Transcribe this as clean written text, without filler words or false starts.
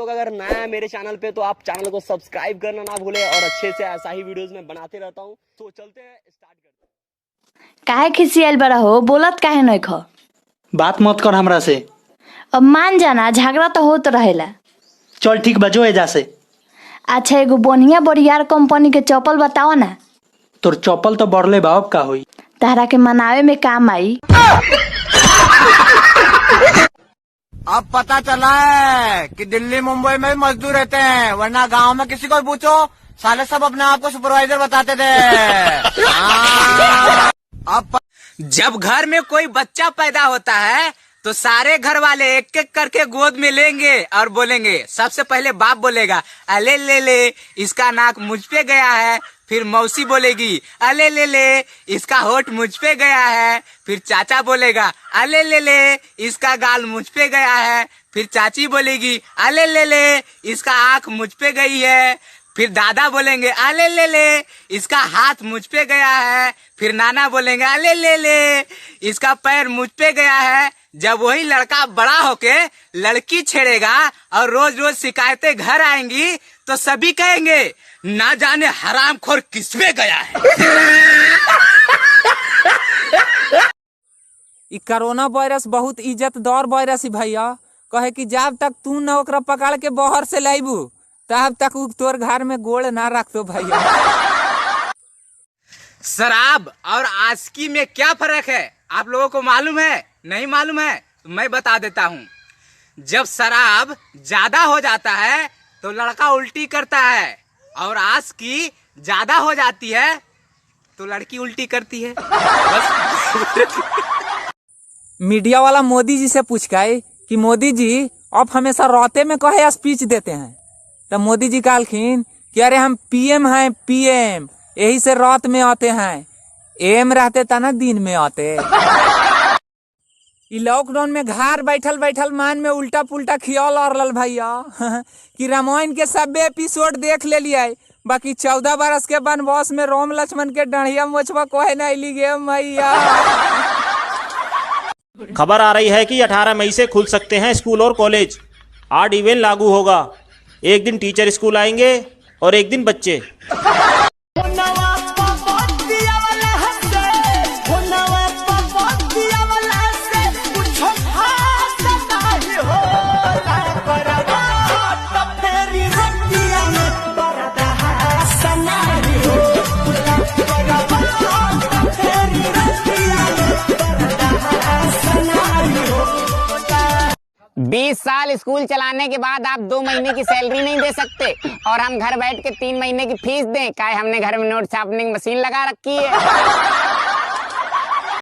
लोग अगर नया है मेरे चैनल पे तो आप चैनल को सब्सक्राइब करना ना भूले और अच्छे से ऐसा ही वीडियोस में बनाते रहता हूँ। तो चलते हैं, स्टार्ट करते हैं। काहे खिसियाल बड़ा हो, बोलत काहे नहीं खो? बात मत कर हमरा से। अब मान जाना, झगड़ा तो होत रहेला। चल ठीक बजो एजा से। अच्छा एगो बढ़िया बढ़िया कंपनी के चप्पल बताओ ना। तोर चप्पल तो बढ़ले बा, अब का होई? तारा के मनावे में काम आई। अब पता चला है कि दिल्ली मुंबई में मजदूर रहते हैं, वरना गांव में किसी को भी पूछो साले सब अपने आप को सुपरवाइजर बताते थे। अब जब घर में कोई बच्चा पैदा होता है तो सारे घर वाले एक एक करके गोद में लेंगे और बोलेंगे। सबसे पहले बाप बोलेगा अले ले ले इसका नाक मुझ पे गया है। फिर मौसी बोलेगी अले ले ले इसका होठ मुझ पे गया है। फिर चाचा बोलेगा अले ले ले इसका गाल मुझ पे गया है। फिर चाची बोलेगी अले ले ले इसका आंख मुझ पे गई है। फिर दादा बोलेंगे अले ले ले इसका हाथ मुझ पे गया है। फिर नाना बोलेंगे अले ले ले इसका पैर मुझ पे गया है। जब वही लड़का बड़ा होके लड़की छेड़ेगा और रोज रोज शिकायतें घर आएंगी तो सभी कहेंगे ना जाने हरामखोर किसमें गया है। ई कोरोना वायरस बहुत इज्जतदार वायरस है भैया। कहे कि जब तक तू न ओकरा पकड़ के बाहर से लाइबू तब तक उ तोर घर में गोड़ ना रखतो भैया। शराब और आशिकी में क्या फर्क है आप लोगों को मालूम है? नहीं मालूम है तो मैं बता देता हूँ। जब शराब ज्यादा हो जाता है तो लड़का उल्टी करता है और आशिकी ज्यादा हो जाती है तो लड़की उल्टी करती है। बस। मीडिया वाला मोदी जी से पूछ गए कि मोदी जी आप हमेशा राते में कहे स्पीच देते हैं, तो मोदी जी कहलखिन कि अरे हम पीएम हैं पीएम, यही से रात में आते हैं। एम रहते ता ना दिन में आते। लॉकडाउन में घर बैठल बैठल मान में उल्टा पुल्टा खियाल आ रहा भैया कि रामायण के सब एपिसोड देख ले लिया, बाकी 14 बरस के वनवास में राम लक्ष्मण के डढ़िया मोछवा कोहे नहीं ली गए मैया। खबर आ रही है कि 18 मई से खुल सकते हैं स्कूल और कॉलेज। 8 इवेंट लागू होगा। एक दिन टीचर स्कूल आएंगे और एक दिन बच्चे। बीस साल स्कूल चलाने के बाद आप 2 महीने की सैलरी नहीं दे सकते और हम घर बैठ के 3 महीने की फीस दें? क्या हमने घर में नोट छापने की मशीन लगा रखी है?